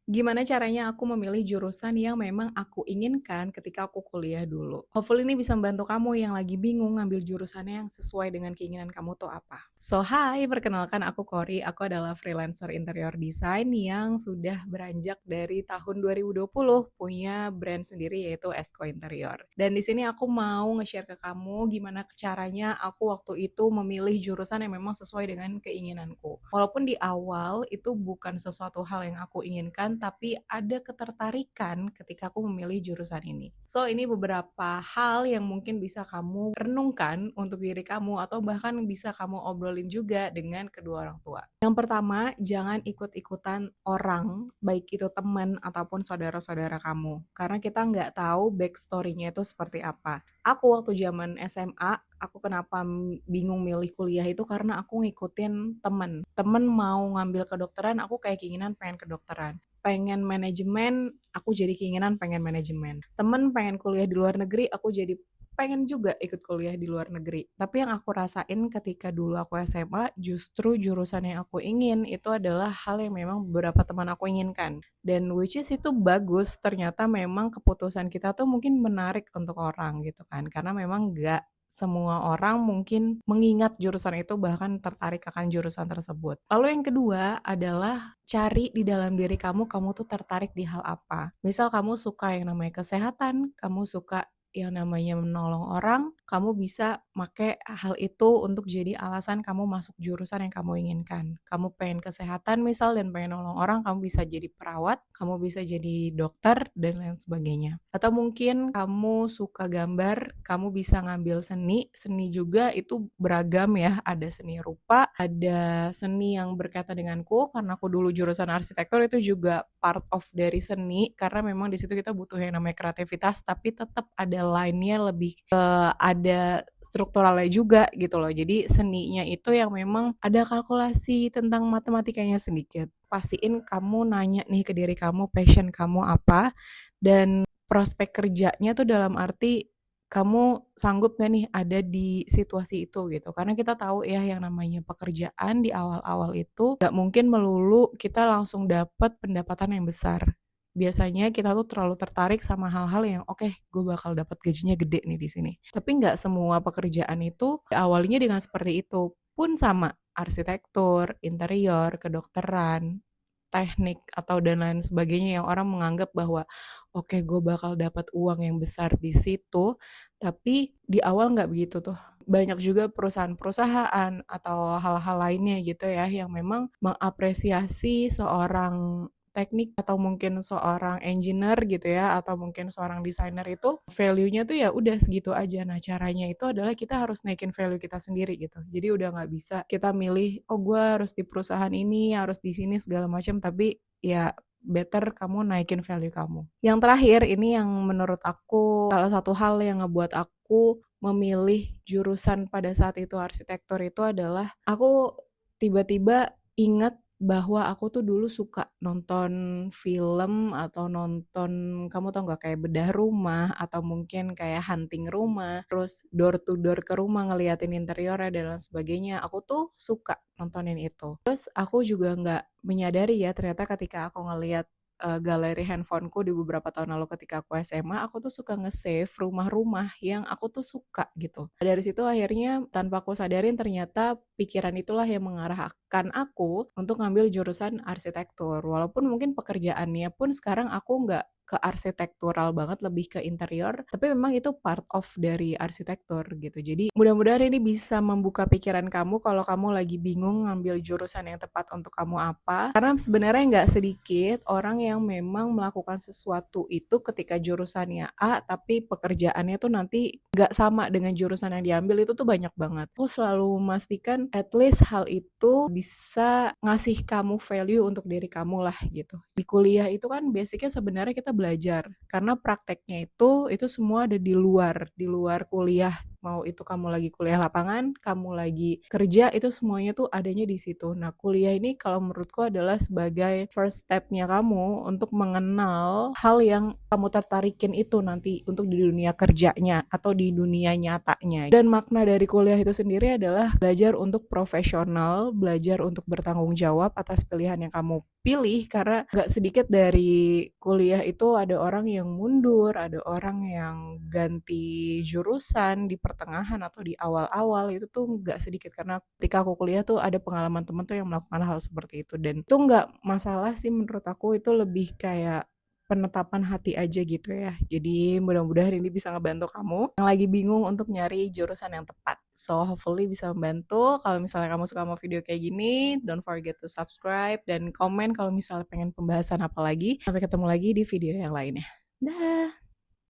Gimana caranya aku memilih jurusan yang memang aku inginkan ketika aku kuliah dulu? Hopefully ini bisa membantu kamu yang lagi bingung ngambil jurusannya yang sesuai dengan keinginan kamu tuh apa. So, hi, perkenalkan aku Kori. Aku adalah freelancer interior design yang sudah beranjak dari tahun 2020 punya brand sendiri yaitu Esco Interior. Dan di sini aku mau nge-share ke kamu gimana caranya aku waktu itu memilih jurusan yang memang sesuai dengan keinginanku. Walaupun di awal itu bukan sesuatu hal yang aku inginkan, tapi ada ketertarikan ketika aku memilih jurusan ini. So, ini beberapa hal yang mungkin bisa kamu renungkan untuk diri kamu atau bahkan bisa kamu obrolin juga dengan kedua orang tua. Yang pertama, jangan ikut-ikutan orang, baik itu teman ataupun saudara-saudara kamu. Karena kita nggak tahu backstory-nya itu seperti apa. Aku waktu zaman SMA, aku kenapa bingung milih kuliah itu karena aku ngikutin temen. Temen mau ngambil kedokteran, aku kayak keinginan pengen kedokteran. Pengen manajemen, aku jadi keinginan pengen manajemen. Temen pengen kuliah di luar negeri, aku jadi pengen juga ikut kuliah di luar negeri. Tapi yang aku rasain ketika dulu aku SMA, justru jurusan yang aku ingin itu adalah hal yang memang beberapa teman aku inginkan. Dan which is itu bagus, ternyata memang keputusan kita tuh mungkin menarik untuk orang gitu kan. Karena memang nggak semua orang mungkin mengingat jurusan itu bahkan tertarik akan jurusan tersebut. Lalu yang kedua adalah cari di dalam diri kamu tuh tertarik di hal apa. Misal kamu suka yang namanya kesehatan, kamu suka yang namanya menolong orang, kamu bisa make hal itu untuk jadi alasan kamu masuk jurusan yang kamu inginkan. Kamu pengen kesehatan misal dan pengen nolong orang, kamu bisa jadi perawat, kamu bisa jadi dokter, dan lain sebagainya. Atau mungkin kamu suka gambar, kamu bisa ngambil seni. Seni juga itu beragam ya, ada seni rupa, ada seni yang berkaitan denganku, karena aku dulu jurusan arsitektur itu juga part of dari seni, karena memang di situ kita butuh yang namanya kreativitas, tapi tetap ada line-nya lebih ke ada strukturalnya juga gitu loh. Jadi seninya itu yang memang ada kalkulasi tentang matematikanya sedikit. Pastiin kamu nanya nih ke diri kamu, passion kamu apa, dan prospek kerjanya tuh dalam arti kamu sanggup nggak nih ada di situasi itu gitu. Karena kita tahu ya yang namanya pekerjaan di awal-awal itu nggak mungkin melulu kita langsung dapat pendapatan yang besar. Biasanya kita tuh terlalu tertarik sama hal-hal yang oke, gue bakal dapat gajinya gede nih di sini. Tapi nggak semua pekerjaan itu awalnya dengan seperti itu. Pun sama arsitektur, interior, kedokteran, teknik atau dan lain sebagainya yang orang menganggap bahwa oke, gue bakal dapat uang yang besar di situ, tapi di awal nggak begitu tuh. Banyak juga perusahaan-perusahaan atau hal-hal lainnya gitu ya yang memang mengapresiasi seorang teknik atau mungkin seorang engineer gitu ya atau mungkin seorang desainer itu value-nya tuh ya udah segitu aja. Nah, caranya itu adalah kita harus naikin value kita sendiri gitu. Jadi udah nggak bisa kita milih, oh gue harus di perusahaan ini, harus di sini segala macam, tapi ya better kamu naikin value kamu. Yang terakhir ini yang menurut aku salah satu hal yang ngebuat aku memilih jurusan pada saat itu arsitektur itu adalah aku tiba-tiba ingat bahwa aku tuh dulu suka nonton film atau nonton kamu tau nggak kayak bedah rumah atau mungkin kayak hunting rumah, terus door to door ke rumah ngeliatin interiornya dan lain sebagainya. Aku tuh suka nontonin itu. Terus aku juga nggak menyadari ya ternyata ketika aku ngeliat galeri handphoneku di beberapa tahun lalu ketika aku SMA, aku tuh suka nge-save rumah-rumah yang aku tuh suka gitu. Dari situ akhirnya tanpa aku sadarin ternyata pikiran itulah yang mengarahkan aku untuk ngambil jurusan arsitektur. Walaupun mungkin pekerjaannya pun sekarang aku nggak ke arsitektural banget, lebih ke interior, tapi memang itu part of dari arsitektur gitu. Jadi mudah-mudahan ini bisa membuka pikiran kamu kalau kamu lagi bingung ngambil jurusan yang tepat untuk kamu apa. Karena sebenarnya nggak sedikit orang yang memang melakukan sesuatu itu ketika jurusannya A, tapi pekerjaannya tuh nanti nggak sama dengan jurusan yang diambil itu tuh banyak banget. Aku selalu memastikan at least hal itu bisa ngasih kamu value untuk diri kamu lah gitu. Di kuliah itu kan basicnya sebenarnya kita belajar, karena prakteknya itu semua ada di luar kuliah. mau itu kamu lagi kuliah lapangan, kamu lagi kerja, itu semuanya tuh adanya di situ. Nah, kuliah ini kalau menurutku adalah sebagai first step-nya kamu untuk mengenal hal yang kamu tertarikin itu nanti untuk di dunia kerjanya atau di dunia nyatanya. Dan makna dari kuliah itu sendiri adalah belajar untuk profesional, belajar untuk bertanggung jawab atas pilihan yang kamu pilih, karena nggak sedikit dari kuliah itu ada orang yang mundur, ada orang yang ganti jurusan di pertengahan atau di awal-awal, itu tuh nggak sedikit. Karena ketika aku kuliah tuh ada pengalaman temen tuh yang melakukan hal seperti itu, dan itu nggak masalah sih menurut aku, itu lebih kayak penetapan hati aja gitu ya. Jadi mudah-mudahan ini bisa ngebantu kamu yang lagi bingung untuk nyari jurusan yang tepat. So hopefully bisa membantu. Kalau misalnya kamu suka sama video kayak gini, don't forget to subscribe dan komen kalau misalnya pengen pembahasan apa lagi. Sampai ketemu lagi di video yang lainnya. Dah.